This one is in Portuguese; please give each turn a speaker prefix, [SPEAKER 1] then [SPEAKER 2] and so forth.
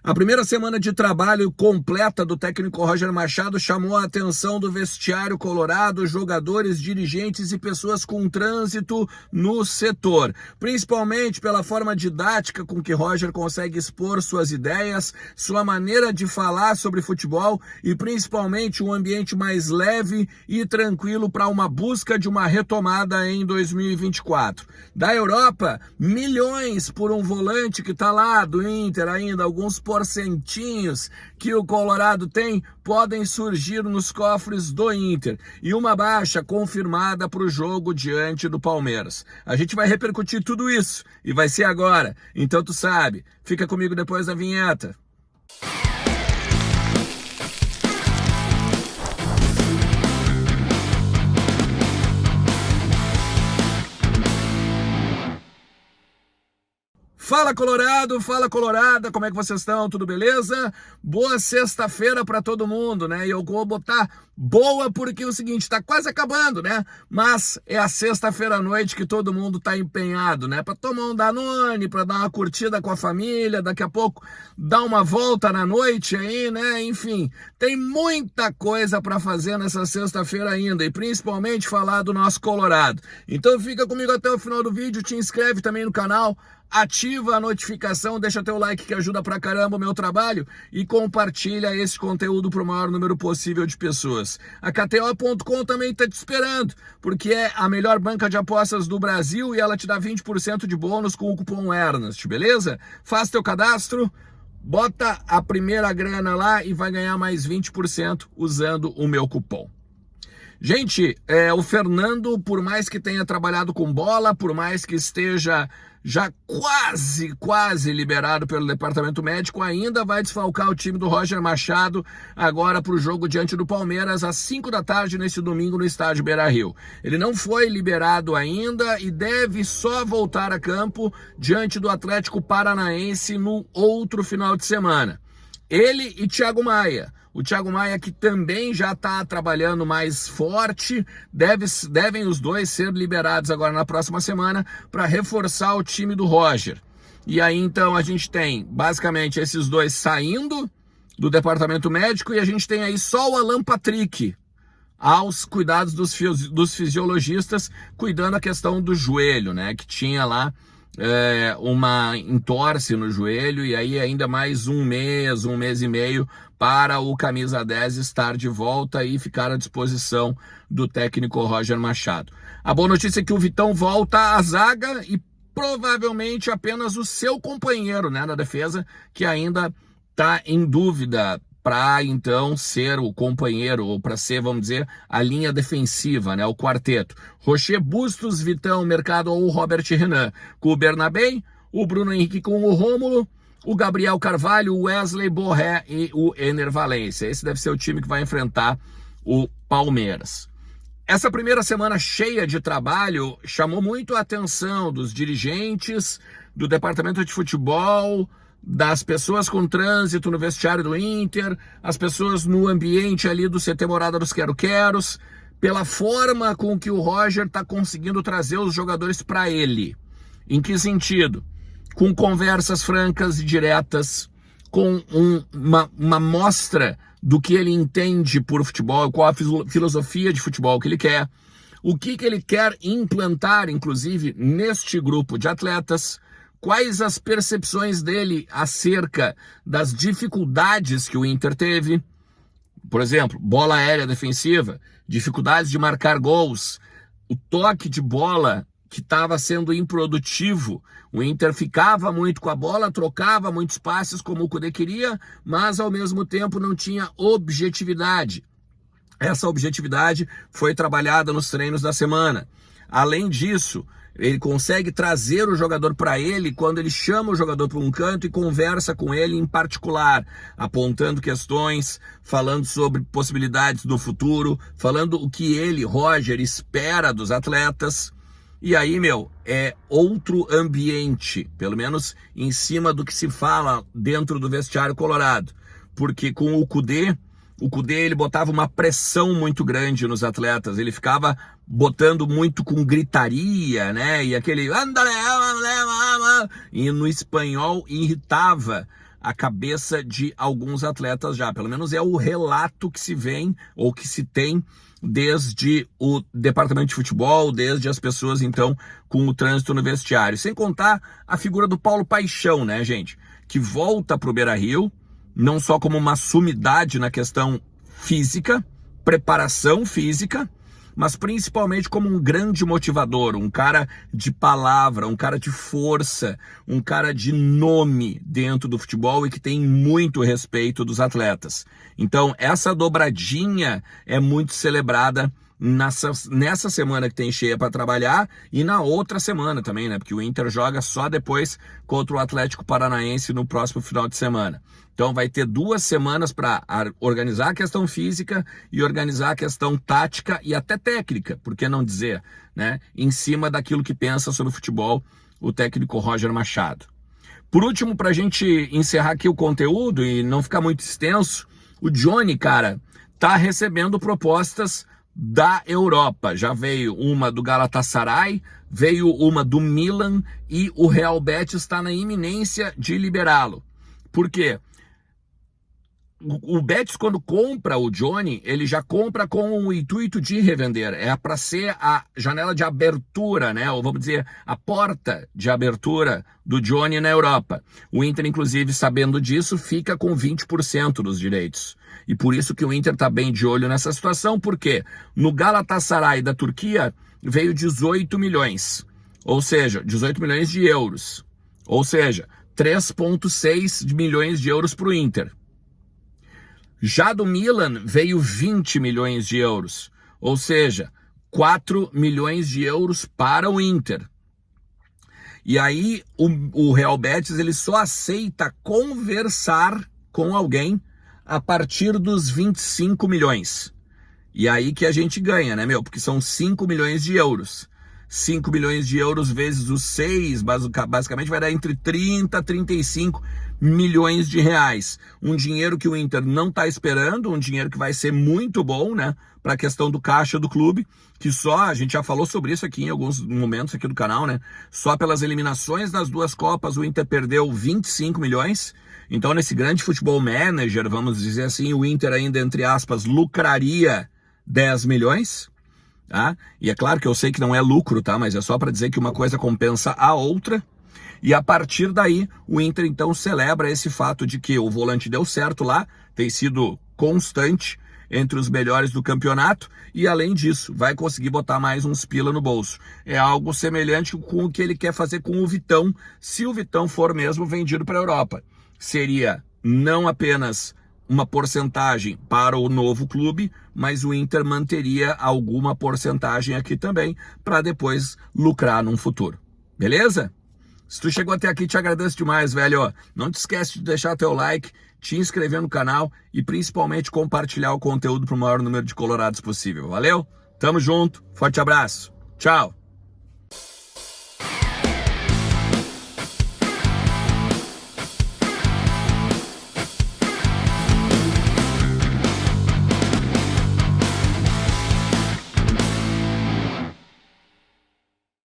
[SPEAKER 1] A primeira semana de trabalho completa do técnico Roger Machado chamou a atenção do vestiário colorado, jogadores, dirigentes e pessoas com trânsito no setor, principalmente pela forma didática com que Roger consegue expor suas ideias, sua maneira de falar sobre futebol e principalmente um ambiente mais leve e tranquilo para uma busca de uma retomada em 2024. Da Europa, milhões por um volante que está lá do Inter ainda, alguns porcentinhos que o Colorado tem podem surgir nos cofres do Inter e uma baixa confirmada para o jogo diante do Palmeiras. A gente vai repercutir tudo isso e vai ser agora, então tu sabe, fica comigo depois da vinheta. Fala Colorado, fala Colorada, como é que vocês estão? Tudo beleza? Boa sexta-feira para todo mundo, né? E eu vou botar boa porque é o seguinte, tá quase acabando, né? Mas é a sexta-feira à noite que todo mundo tá empenhado, né? Para tomar um Danone, para dar uma curtida com a família, daqui a pouco dar uma volta na noite aí, né? Enfim, tem muita coisa para fazer nessa sexta-feira ainda e principalmente falar do nosso Colorado. Então fica comigo até o final do vídeo, te inscreve também no canal, ativa a notificação, deixa teu like que ajuda pra caramba o meu trabalho e compartilha esse conteúdo para o maior número possível de pessoas. A KTO.com também tá te esperando, porque é a melhor banca de apostas do Brasil e ela te dá 20% de bônus com o cupom Ernest, beleza? Faz teu cadastro, bota a primeira grana lá e vai ganhar mais 20% usando o meu cupom. Gente, o Fernando, por mais que tenha trabalhado com bola, por mais que esteja já quase liberado pelo departamento médico, ainda vai desfalcar o time do Roger Machado agora para o jogo diante do Palmeiras às 5 da tarde nesse domingo no estádio Beira-Rio. Ele não foi liberado ainda e deve só voltar a campo diante do Atlético Paranaense no outro final de semana. Ele e Thiago Maia. O Thiago Maia, que também já está trabalhando mais forte, devem os dois ser liberados agora na próxima semana para reforçar o time do Roger. E aí então a gente tem basicamente esses dois saindo do departamento médico e a gente tem aí só o Alan Patrick aos cuidados dos fisiologistas, cuidando a questão do joelho, né? Que tinha lá uma entorse no joelho e aí ainda mais um mês e meio para o camisa 10 estar de volta e ficar à disposição do técnico Roger Machado. A boa notícia é que o Vitão volta à zaga e provavelmente apenas o seu companheiro, né, na defesa, que ainda está em dúvida para então ser o companheiro, ou para ser, vamos dizer, a linha defensiva, né, o quarteto. Rocher, Bustos, Vitão, Mercado ou Robert Renan, com o Bernabé, o Bruno Henrique com o Rômulo, o Gabriel Carvalho, o Wesley Borré e o Ener Valencia. Esse deve ser o time que vai enfrentar o Palmeiras. Essa primeira semana cheia de trabalho chamou muito a atenção dos dirigentes, do departamento de futebol, das pessoas com trânsito no vestiário do Inter, as pessoas no ambiente ali do CT Morada dos Quero-Queros, pela forma com que o Roger está conseguindo trazer os jogadores para ele. Em que sentido? Com conversas francas e diretas, com uma mostra do que ele entende por futebol, qual a filosofia de futebol que ele quer, o que ele quer implantar, inclusive, neste grupo de atletas, quais as percepções dele acerca das dificuldades que o Inter teve, por exemplo, bola aérea defensiva, dificuldades de marcar gols, o toque de bola que estava sendo improdutivo. O Inter ficava muito com a bola, trocava muitos passes como o Kudê queria, mas ao mesmo tempo não tinha objetividade. Essa objetividade foi trabalhada nos treinos da semana. Além disso, ele consegue trazer o jogador para ele quando ele chama o jogador para um canto e conversa com ele em particular, apontando questões, falando sobre possibilidades do futuro, falando o que ele, Roger, espera dos atletas. E aí, é outro ambiente, pelo menos em cima do que se fala dentro do vestiário colorado. Porque com o Kudê ele botava uma pressão muito grande nos atletas, ele ficava botando muito com gritaria, né? E aquele... E no espanhol irritava a cabeça de alguns atletas já. Pelo menos é o relato que se vem ou que se tem desde o departamento de futebol, desde as pessoas, então, com o trânsito no vestiário. Sem contar a figura do Paulo Paixão, né, gente? Que volta para o Beira-Rio, não só como uma sumidade na questão física, preparação física, mas principalmente como um grande motivador, um cara de palavra, um cara de força, um cara de nome dentro do futebol e que tem muito respeito dos atletas. Então, essa dobradinha é muito celebrada nessa semana que tem cheia para trabalhar e na outra semana também, né? Porque o Inter joga só depois contra o Atlético Paranaense no próximo final de semana. Então vai ter 2 semanas para organizar a questão física e organizar a questão tática e até técnica, por que não dizer, né? Em cima daquilo que pensa sobre o futebol o técnico Roger Machado. Por último, para a gente encerrar aqui o conteúdo e não ficar muito extenso, o Johnny, cara, tá recebendo propostas da Europa. Já veio uma do Galatasaray, veio uma do Milan e o Real Betis está na iminência de liberá-lo. Por quê? O Betis, quando compra o Johnny, ele já compra com o intuito de revender. É para ser a janela de abertura, né? Ou vamos dizer, a porta de abertura do Johnny na Europa. O Inter, inclusive, sabendo disso, fica com 20% dos direitos. E por isso que o Inter está bem de olho nessa situação, porque no Galatasaray da Turquia veio 18 milhões. Ou seja, 18 milhões de euros. Ou seja, 3,6 milhões de euros para o Inter. Já do Milan veio 20 milhões de euros, ou seja, 4 milhões de euros para o Inter. E aí o Real Betis ele só aceita conversar com alguém a partir dos 25 milhões. E aí que a gente ganha, né, meu? Porque são 5 milhões de euros. 5 milhões de euros vezes os 6, basicamente vai dar entre 30 e 35 milhões de reais. Um dinheiro que o Inter não está esperando, um dinheiro que vai ser muito bom, né, para a questão do caixa do clube, que só, a gente já falou sobre isso aqui em alguns momentos aqui do canal, né, só pelas eliminações das 2 Copas o Inter perdeu 25 milhões, então nesse grande futebol manager, vamos dizer assim, o Inter ainda, entre aspas, lucraria 10 milhões, tá? E é claro que eu sei que não é lucro, tá? Mas é só para dizer que uma coisa compensa a outra. E a partir daí, o Inter então celebra esse fato de que o volante deu certo lá, tem sido constante entre os melhores do campeonato e, além disso, vai conseguir botar mais uns pila no bolso. É algo semelhante com o que ele quer fazer com o Vitão, se o Vitão for mesmo vendido para a Europa. Seria não apenas uma porcentagem para o novo clube, mas o Inter manteria alguma porcentagem aqui também para depois lucrar num futuro. Beleza? Se tu chegou até aqui, te agradeço demais, velho. Não te esquece de deixar teu like, te inscrever no canal e principalmente compartilhar o conteúdo para o maior número de colorados possível. Valeu? Tamo junto. Forte abraço. Tchau.